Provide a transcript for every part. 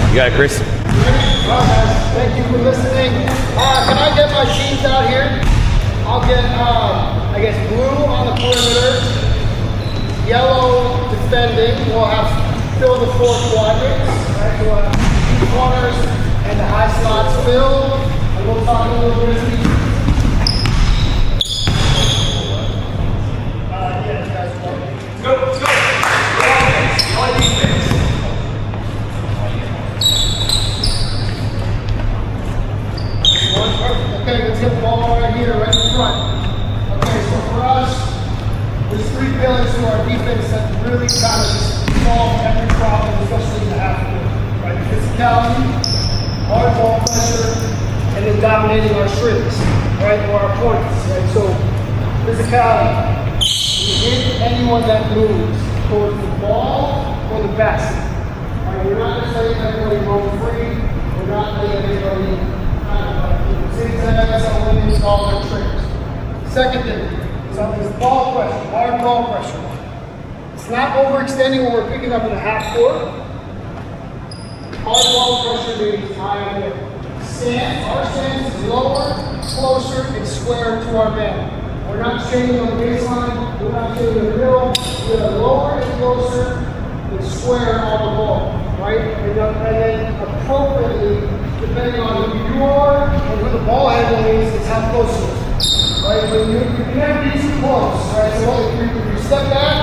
You got it, Chris. Thank you for listening. Can I get my teams out here? I'll get, I guess, blue on the perimeter, yellow defending. We'll have fill the 4 quadrants. Right? We'll have 2 corners and the high slots filled. And we'll talk a little bit. Yeah, you guys want it? Let's go. All defense. Okay, let's get the ball right here, right in front. Okay, so for us, there's 3 pillars to our defense that really kind of solve every problem, especially in the half court. Right? Physicality, hard ball pressure, and then dominating our strengths, right, or our points. Right? So physicality, we hit anyone that moves towards the ball or the basket. Right? We're not just letting everybody roam free. We're not letting everybody zigzags or limits all their tricks. Second thing, is ball pressure, hard ball pressure. It's not overextending when we're picking up in the half court. Hard ball pressure means high mid. Stance, our stance is lower, closer, and square to our band. We're not shading on the baseline, we're not shading in the middle. We're lower and closer and square on the ball, right? And then appropriately, depending on who you are and who the ball handler is, it's how close it is. Right? But you can never be too close. Right? So if you step back,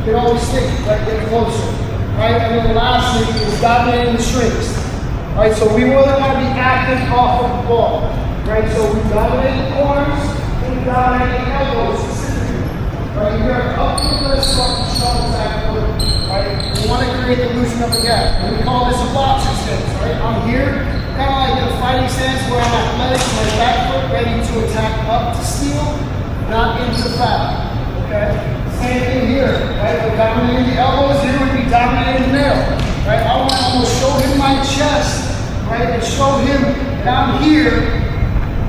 you can always stick, right? Get closer. Right? And then lastly is dominating the strings. Right? So we really want to be active off of the ball. Right? So we dominate the corners and we dominate the elbows specifically. Right? You are up to the strong side foot. Right? We want to create the illusion of the gap. And we call this a boxing stance. Right? I'm here, kind of like in a fighting stance where I'm athletic, my back foot ready to attack up to steal, not into foul. Okay? Same thing here. Right? We're dominating the elbows. Here would be dominating the nail. Right? I want to almost show him my chest. Right? And show him that I'm here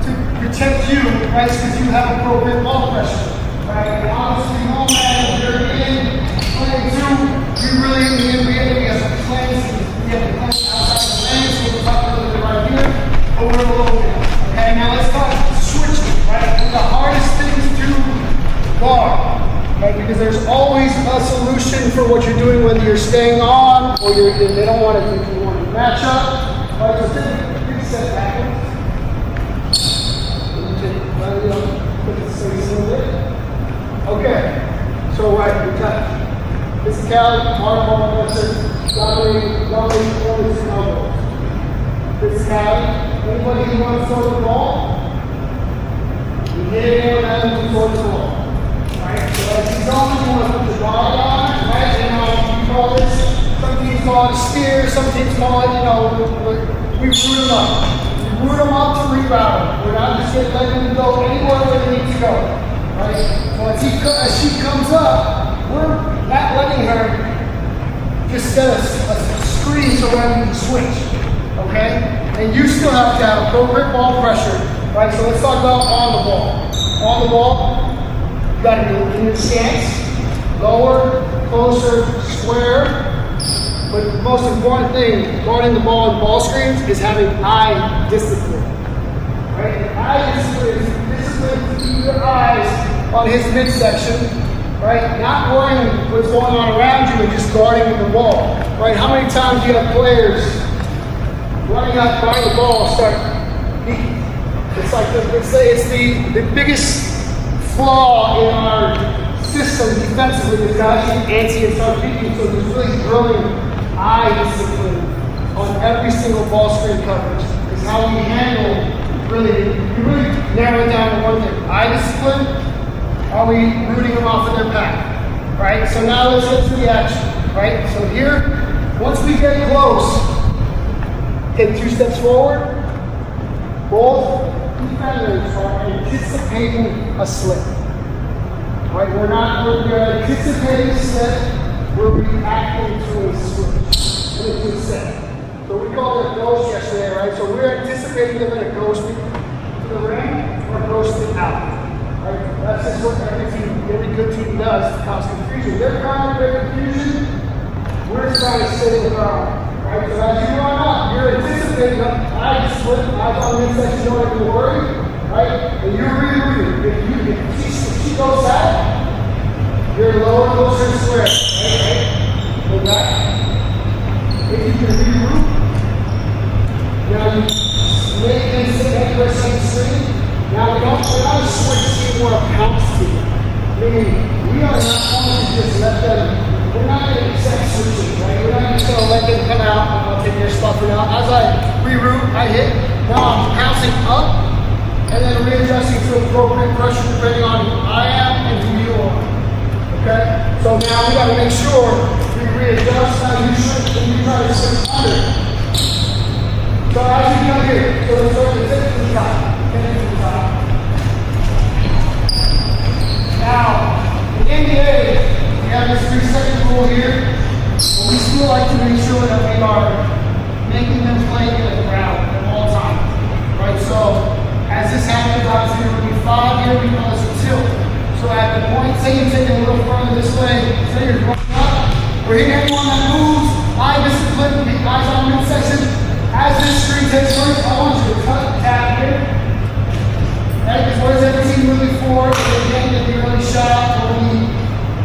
to protect you. Right? Because you have appropriate ball pressure. Right? And obviously, no matter if you're in playing 2, we really in the NBA, we have to cleanse. We have to cleanse outside the lane, so we're talking a little bit right here, but we're a little bit. Okay, now let's talk switching, right? One of the hardest things to guard, right? Because there's always a solution for what you're doing, whether you're staying on or they don't want to match up. Right? So take a big step backwards. Put the space a little bit. Okay, so right, we touch. Physicality, hard ball pressure, dominating corners and elbows. Physicality, anybody who wants to throw the ball, you hit anyone that wants to throw the ball. Right? So as he's going, you want to put your body on, right? You call this, some teams call it a steer, some teams call it, we root them up. We root them up to reroute. We're not just letting them go anywhere where they need to go. Right? So as she comes up, we're not letting her just set a screen so that we can switch, okay? And you still have to have appropriate ball pressure, right? So let's talk about on the ball. On the ball, you got to be in your stance, lower, closer, square. But the most important thing, guarding the ball and ball screens, is having eye discipline, right? And eye discipline is discipline to keep your eyes on his midsection. Right? Not worrying what's going on around you and just guarding the ball. Right? How many times do you have players running out behind the ball start peeking? It's like it's the biggest flaw in our system defensively is guys shoot antsy and start peeking. So there's really growing eye discipline on every single ball screen coverage. Is how we handle really narrow it down to one thing. Eye discipline. Are we rooting them off of their path? Right? So now let's get to the action. Right? So here, once we get close, take 2 steps forward. Both defenders are anticipating a slip. Right? We're anticipating a slip. We're reacting to a switch. Into a set. So we called it a ghost yesterday, right? So we're anticipating them in a ghosting to the ring or ghosting out. Right? That's just what every good team does to cause confusion. They're trying to create confusion. We're trying to sit in the ground. Right? So as you run it, eyes split, eyes on the midsection, don't have to worry, right? And you're rerouting. If she goes out, you're lower, closer to square, right? Go back. If you can reroute, now you make things sit anywhere same screen. Now we're not a switch team or a pounce team. Meaning, we are not going to just let them, we're not going to accept switching, right? We're not just going to let them come out and I'll take their stuff for now. As I reroute, I hit, now I'm pouncing up and then readjusting to appropriate pressure depending on who I am and who you are. Okay? So now we got to make sure we readjust. Now you should, when you try to switch under. So as you come here, so let's start to tip to the top. Now, in the NBA, we have this 3-second rule here, but we still like to make sure that we are making them play in the ground at all times. Right? So, as this happens, obviously there will be 5 here because of tilt. So at the point, say you're taking a little further this way, say you're going up, we're hitting anyone that moves, eye discipline, the eyes on midsection. As this screen takes place, I want you to cut the tab here. Right? Because what does every team moving forward? Again, if you're really shot or really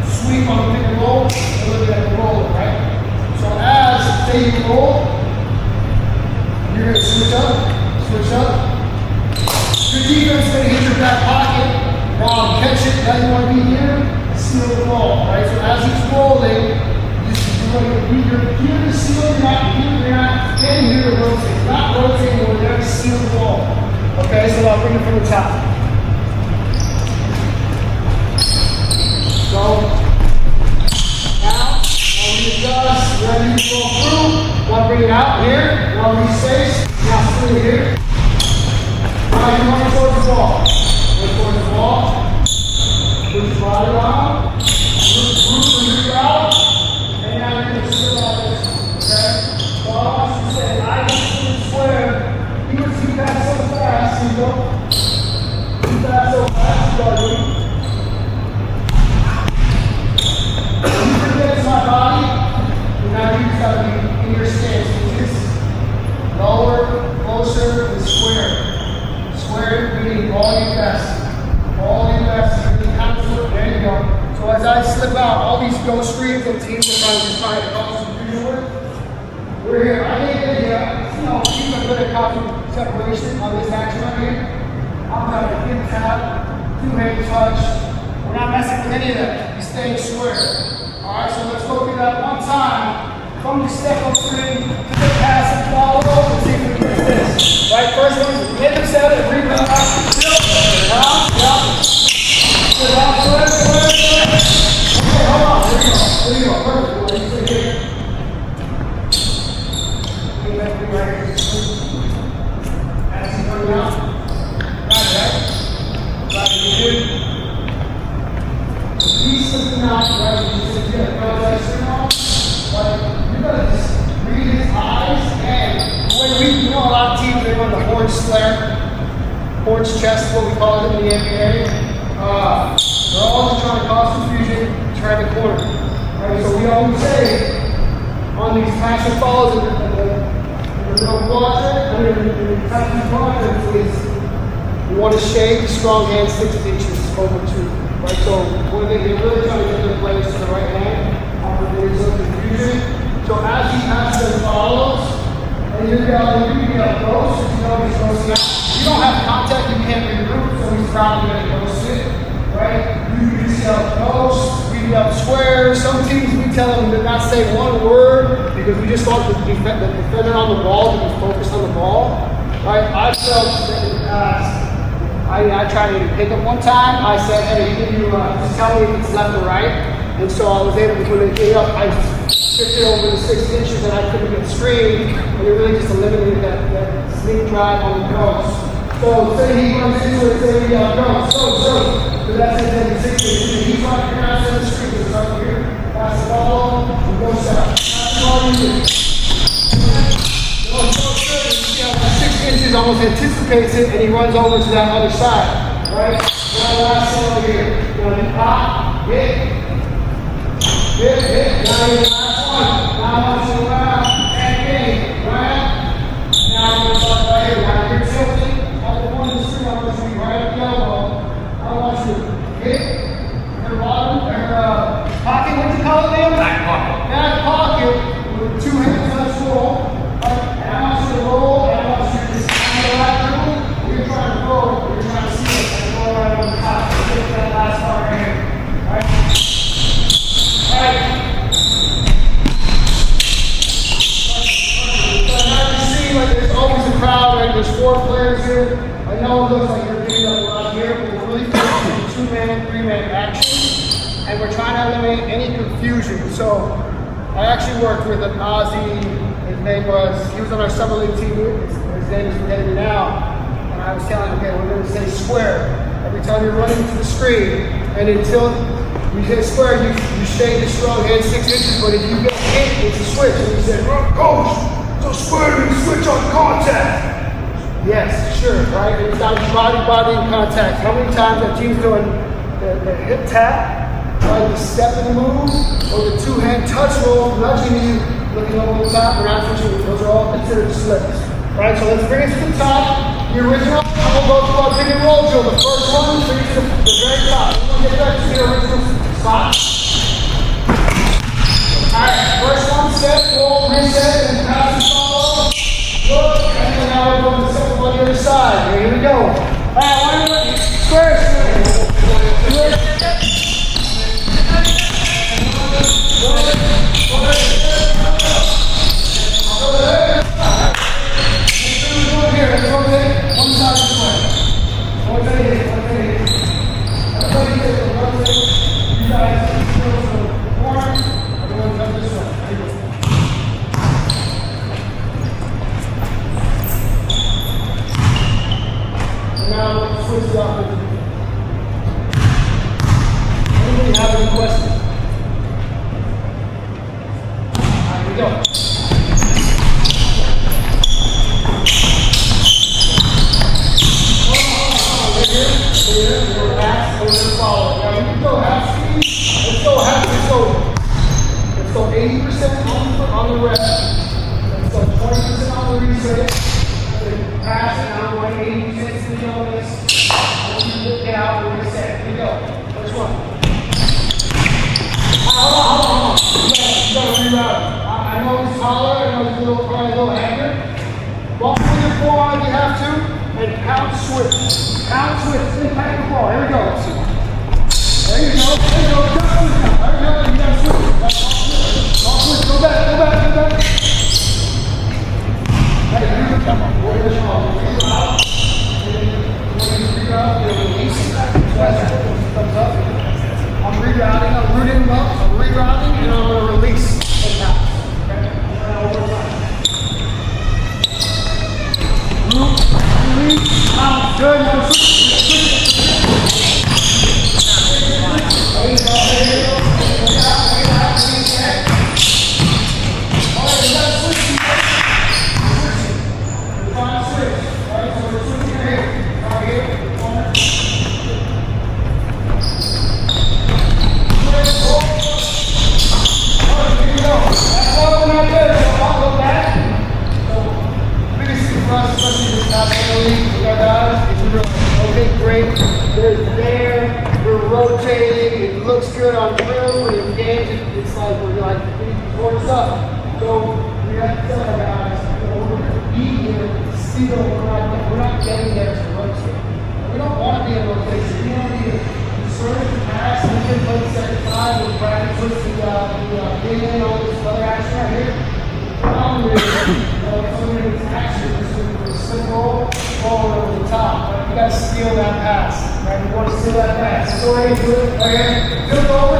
sweep on the pick and roll, you're looking at the roller, right? So as say you roll, you're going to switch up. Your defense is going to hit your back pocket. Now catch it. Now you want to be here, seal the ball, right? So as he's rolling, you're here to seal. You're not getting here to rotate. You're not rotating. We're there to seal the ball. Okay, so I'll bring it from the top. So, now, we adjust, ready to go through. Now bring it out here, now respace, now spin it here. Now you're running towards the ball. Look towards the ball. Push your body around. Root out. And now you're going to still out this. Okay? So I want you to say, I just square. You can see that so fast, you go. See that so fast, you go. You forget it's my body, and now you just gotta be in your stance, which is lower, closer, and square. Square meaning all your best. All your best. Really kind of flip. There you go. So as I slip out, all these ghost screens and teams are trying to cause confusion with. We're here. I think that teams are good at causing separation on this action right here. I'm going to hip tap, two-hand touch. We're not messing with any of that. You're staying square. All right, so let's go through that one time. From the step up screen to the pass and follow over and see if we can get this. Right, first one is hit the set and rebound out. Down. Okay, hold on. There you go. Perfect. You sit here. Right. As you come out, right, you do. These something out, right? You sit here, right, you gotta just read his eyes, and when a lot of teams, they run the horse flare, horse chest, what we call it in the NBA. They're all just trying to cause confusion, try to corner. Right? So we always say, on these passive falls in the middle quadrant, the passive quadrant is you want to shake, strong hand, 6 inches over 2. Right? So when they're really trying to get their players to the right hand, there's some confusion. So as he passes and follows, and you're going to be up close, you know he's going to you don't have contact, you can't regroup, so he's probably going to go sit. Right? You see up close. Up square. Some teams we tell them to not say one word because we just want the defender on the ball to be focused on the ball. Right? I felt that in the past, I tried to pick up one time. I said, hey, just tell me if it's left or right. And so I was able to, when they came up, I shifted over to 6 inches and I couldn't get screened. And it really just eliminated that sneak drive on the post. So say he runs into it, say he goes, go. So that's it, 6 inches. He's right here, out the screen, it's right here. Pass the ball, and go south. That's all you do. See how the 6 inches almost anticipates it, and he runs over to that other side. Right? Now last one over here. Now you pop, hit. Now you're the last one. Now I want you around, and in, right? Now any confusion. So I actually worked with an Aussie. He was on our summer league team. His name is forgetting me now. And I was telling him, okay, we're going to say square every time you're running to the screen. And until you hit square, you stay the strong hand 6 inches. But if you get hit, it's a switch. And he said, Coach, so square means switch on contact. Yes, sure, right? And it's got body in contact. How many times that team's doing the hip tap, right? The step and move, or the 2-hand touch roll, nudging you, looking over the top, we're not switching. Those are all considered slips. Right, so let's bring it to the top. The original, I'm going to go through our pick and roll drill. The first one, bring it to the very top. We're going to get back to the original spot. Alright, first one, set, roll, reset, and pass and follow. Look, and then now we're going to the second one on the other side. Here we go. Alright, one, square. Anybody have any questions? Here we go. Let's go 80% on the rep. Let's go 20% on the reset. Pass it now, going 80% to the bonus. Get out and reset. Here we go. First one. Hold on. You gotta reroute. I know he's taller, I know he's probably a little angry. Walk with your forearm if you have to, and pound switch. Pound switch. Then pack the ball. Here we go. There you go. There you go. There you go. You gotta switch. Walk switch. Go back. Hey, come on. We're going to reroute. I'm rerouting, I'm rooting him up, I'm rerouting, and I'm going to release the pass. Root, release, out, good, now switch. There you go. Alright, you got to switch. You're trying to switch. Alright, so we're switching here. Right here. Okay, great. They're there. We're rotating. It looks good on drill. When you engage, it's like we're like towards up. So we have to tell our guys, we're here. Still, we're not getting there to rotate. We don't want to be in rotation. We want to be a sort of pass. We can play the second time. We'll practice with the pin and all this other action right here. The problem is, some of these actions are slip roll over the top. Right? You got to steal that pass. Right? You want to steal that pass. So ready to do it. Okay. Flip over,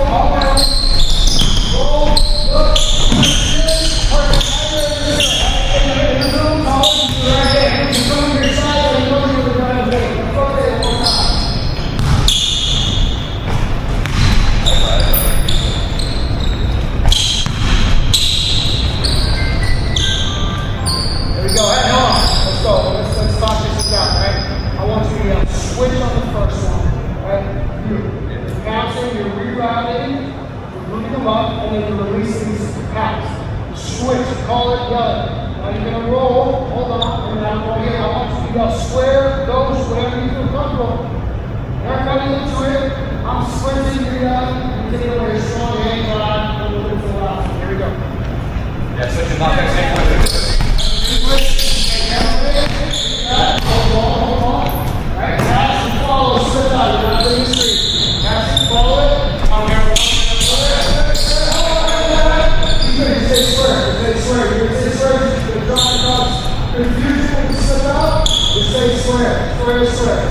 all down. Roll, look, perfect. Right there. You come to your side and you go to the right way. Rotate one time. There we go. Hey, hold on. Let's go. Let's talk this out, right? I want you to switch on the first one, right? You're bouncing, you're rerouting, you're moving them up, and then you're releasing these pounds. Switch, call it, yell it. Now you're going to roll, hold on, and now I'm going here. I want you to go square, ghost, whatever you feel comfortable. Everybody into it. I'm sprinting, you're done. You take it over your strong hand drive, and we'll do it for the last. Here we go. Yeah, switch it, not that same Hold on. Right, pass and follow, slip out. You're not doing the street. Pass and follow it. I'm here. You say square. You say square. You're drawing across. Confusion when you slip out. You say square. Square.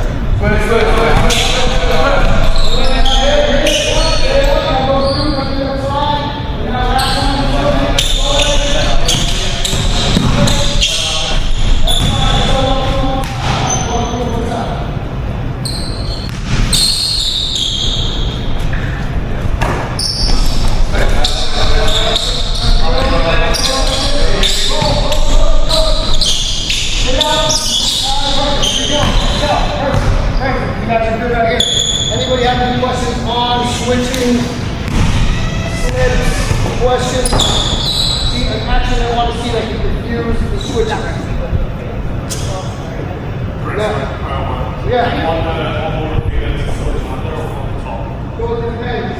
action, they want to see like you confuse the switch. Yeah. So it depends.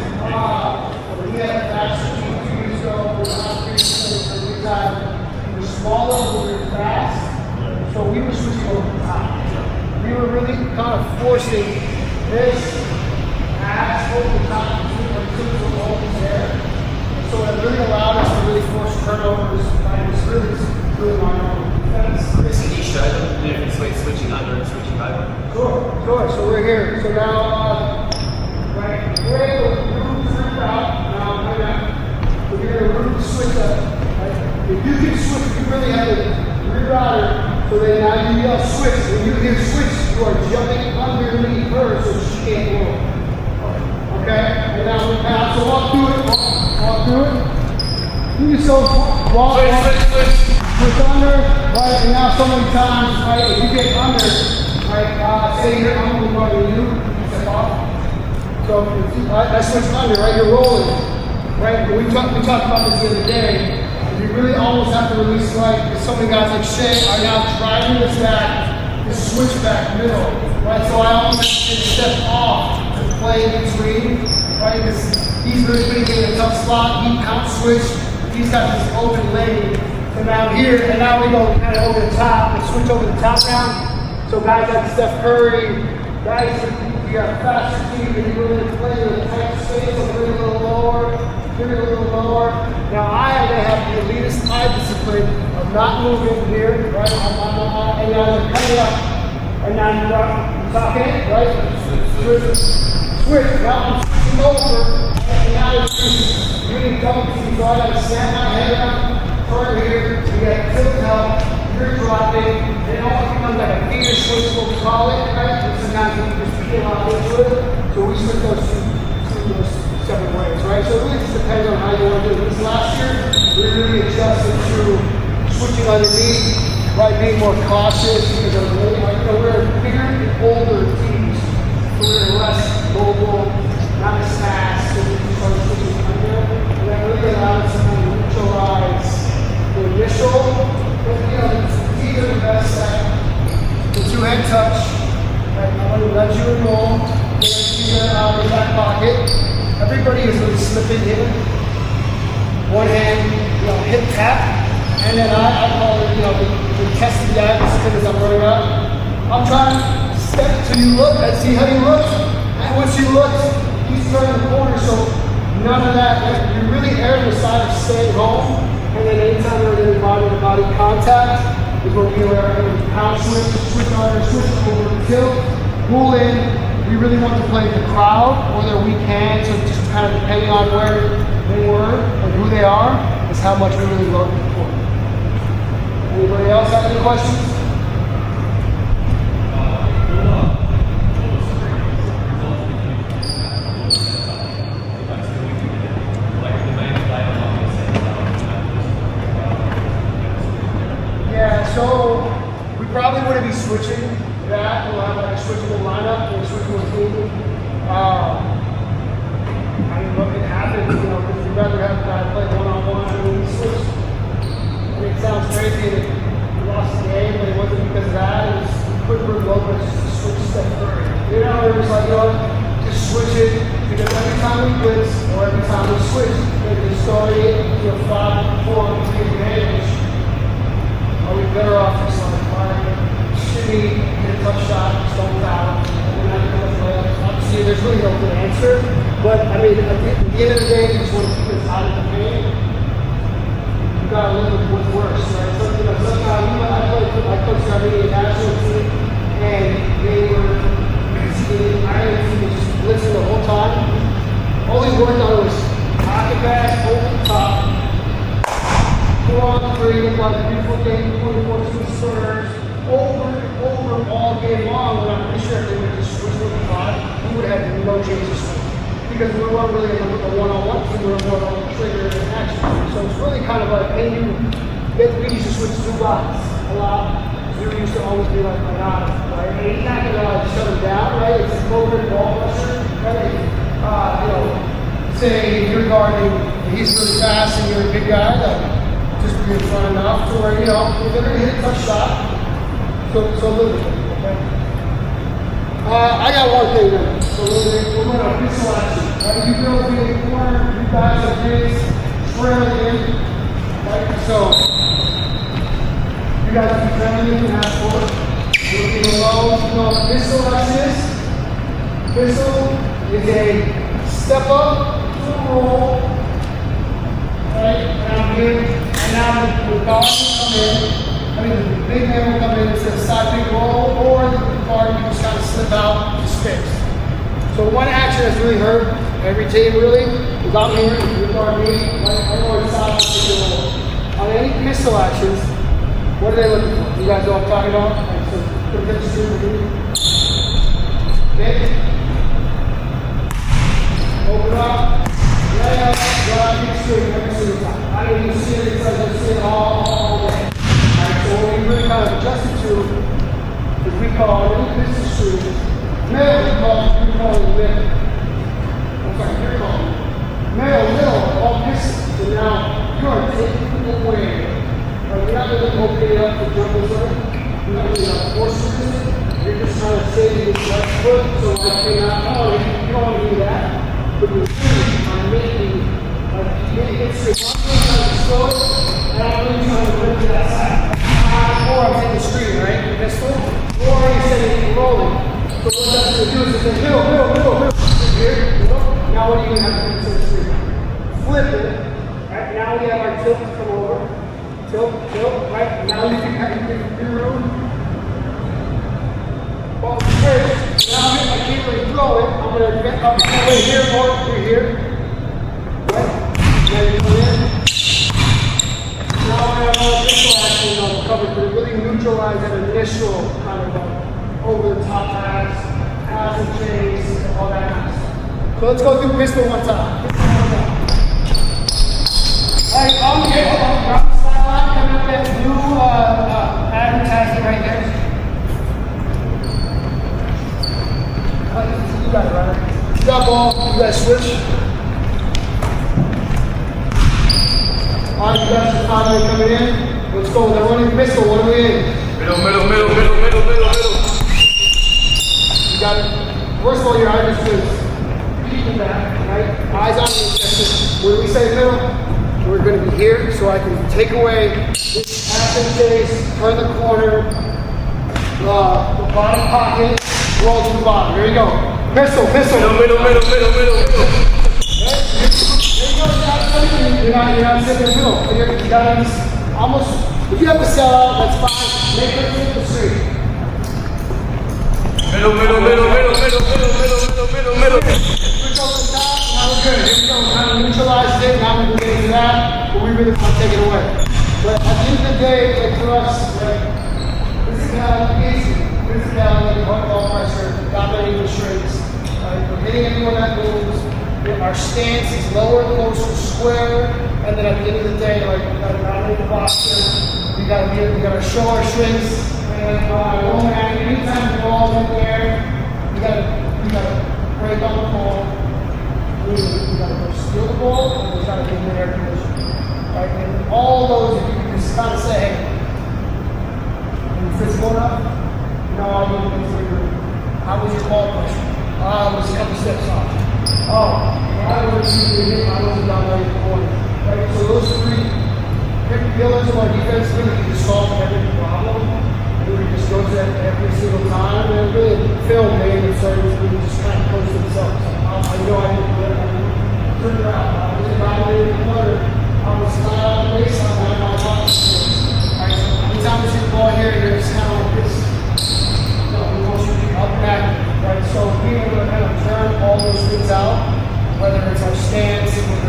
We had faster team 2 years ago. We were smaller, we were fast. So we were switching over the top. We were really kind of forcing this ass over the top between our two over there. So it really allowed us to really force turnovers. It was really my own defense. Can you show them the difference between switching under and switching over? Sure. So we're here. So now, right, we're able to move through out. Now, we're going to move the switch up. Right? If you can switch, you really have to rerouter. So then now you yell switch. When you hear switch, you are jumping underneath her so she can't move. Okay? And now we pass. So walk through it. Walk through it. Do yourself walk. Switch under. Right? And now so many times, right? If you get under, right? Say you're under you step off. So if you, I switch under, right? You're rolling. Right? We talked about this the other day. You really almost have to release right. So many guys like Shay are now driving this back, this switch back middle. Right? So I almost have to step off to play in between. Right? Because he's really putting in a tough spot. He can't switch. He's got this open lane. So now here, and now we go kind of over the top and switch over the top now. So guys like Steph Curry, guys, you got a faster team and you're really playing in a tight space, so bring it a little lower, bring it a little lower. Now I have to have the elitist eye discipline of not moving here, right? And now I'm coming up, and now you're talking it, right? Switch, now I'm switching over, and now it's really double team, so I gotta snap my head up, turn here, you got tilt help, you're dropping, it all becomes like a finger switch, what we call it, right? And sometimes you just feel out into it, so we switch those two separate ways, right? So it really just depends on how you want to do it. This last year, we really adjusted to switching underneath, right? Being more cautious because of we're bigger and older teams, so we're less mobile, not as fast, so we can start switching under, and that really allows us to neutralize the initial, but the teams are the best at the two-hand touch, right? I'm going to let you roll, get your out of your back pocket. Everybody is really slipping in. One hand, hip tap, and then I call it, the testing guy because I'm running out. I'm trying to step till you look and see how he looks. And once you look, he's turning the corner, so none of that. You really err on the side of staying home, and then anytime there's any body-to-body contact is what we are in pound switch under, switch over, tilt, pull in. We really want to play the crowd, whether we can, so just kind of depending on where they were and who they are, is how much we really love them for. Anybody else have any questions? Yeah, so we probably wouldn't be switching that. We'll have like a switchable lineup and a switchable team. Look, it happens, because you'd rather have a guy play one-on-one. We switch. It sounds crazy that we lost the game, but it wasn't because of that. It was quick move over just to switch step further. It was like, just switch it, because every time we blitz or every time we switch, if we start it to a 5-4 advantage, are we better off just like shimmy, get a tough shot, stone foul, and then I come up with obviously there's really no good answer, but at the end of the day, you just want to keep it out of the game. You gotta live with what's worse, right? So, sometimes I coached our Armenian national team, and they were Ireland team was just blitzing the whole time. All we worked on was pocket pass, over the top, 4-on-3, like a beautiful game, 24-2 starters, over and over all game long. When I'm pretty sure if they would just switch with the 5, we would have no chance to switch. Because we weren't really a one-on-one team, we were more on the trigger and action. So it's really kind of like, hey, we used to switch 2 guys a lot. We used to always be like, right? And you're not going to shut them down, right? It's a program ball pressure, right? Say you're guarding, he's really fast and you're a big guy, like, just be in front enough to where, you know, if they're going to hit a tough shot, so live with it, okay? I got one thing then. So we're going to pistol action. Right? You go to the corner, you guys are big, trailing in. Right? So you guys are trailing in and ask for it. Looking low. You know, pistol action is. Pistol is a step up to a roll. Right? And I'm here. And now the guard will come in. I mean, the big man will come in and say side big roll, or the guard you just kind of slip out to space. So one action that's really hurt every team really is I'm here, you guard me, I know it's side roll. On any pistol actions, what are they looking for? You guys know what I'm talking about? Like, so put a picture to me. Okay. Open up. Yeah, drive, big string every single time. I don't even see it because I see it all day. So what we really kind of adjusted to is we call any pistol shoes, middle, we call it middle. I'm sorry, you're calling middle, all pistols. So now you are taking away. Like, you're not going to open it up to jump this way. You're not going to force it. You're just trying to save this left foot. So like you're not calling, you don't want to do that. But you're really making, like, it's your one trying to slow it, and I'm really trying to rip to that side. Or I'm taking the screen, right? The pistol. Or you're setting it rolling. So what that's going to do is it's like, middle. Here, middle. Now what are you going to have to do to the screen? Flip it. Right? Now we have our tilt to come over. Tilt, right? Now you can have your room. Ball first. Now I can't really throw it. I'm going to get up right here or through here. Right? Now you come in. Now I have all pistol action on the cover to really neutralize that initial kind of over the top pass and chase, all that kind of stuff. So let's go through pistol one time. Alright, I'm here on the ground sideline, coming up that new advertising right there. You got it, right? You got ball, you got switch. Alright, you guys are finally coming in. Let's go. They're running pistol. What are we in? Middle. You got it. First of all, your eyes is peeking back, right? Eyes on the section. When we say middle, we're going to be here so I can take away this action chase, turn the corner, the bottom pocket, roll to the bottom. Here you go. Pistol. Middle. You're not sitting in the middle. You got to almost, if you have to sell out, that's fine. Make it flip the street. Middle. Switch over the top. Now we're good. Here we go. Kind of neutralized it. Now we're getting to that. But we really want to take it away. But at the end of the day, like for us, like, physicality, hard ball pressure, dominating the strings. We're hitting anyone that moves. Our stance is lower, closer, square, and then at the end of the day, like, we got to dominate the posture. We got to show our strengths. And anytime the ball's in there, we got to break on the ball. We got to go steal the ball, and we got to get in the air condition. Right? And all those, if you can just kind of say, hey, are you physical enough? No, I didn't consider. How was your ball pressure? I was a couple steps off. Oh, I was shooting, I wasn't dominating the corner. Right? So those three pillars of our defense really just solve every problem. And we just go to that every single time. And really film made it so we just kind of post themselves. I know I didn't do it. I turned it out. I was dominating the corner. I was flat out the baseline. I had my pocket. Right? So anytime we see the ball here, you're just kind of like this. No, we want you to be up back. Right, so being able to kind of turn all those things out, whether it's our stance, whether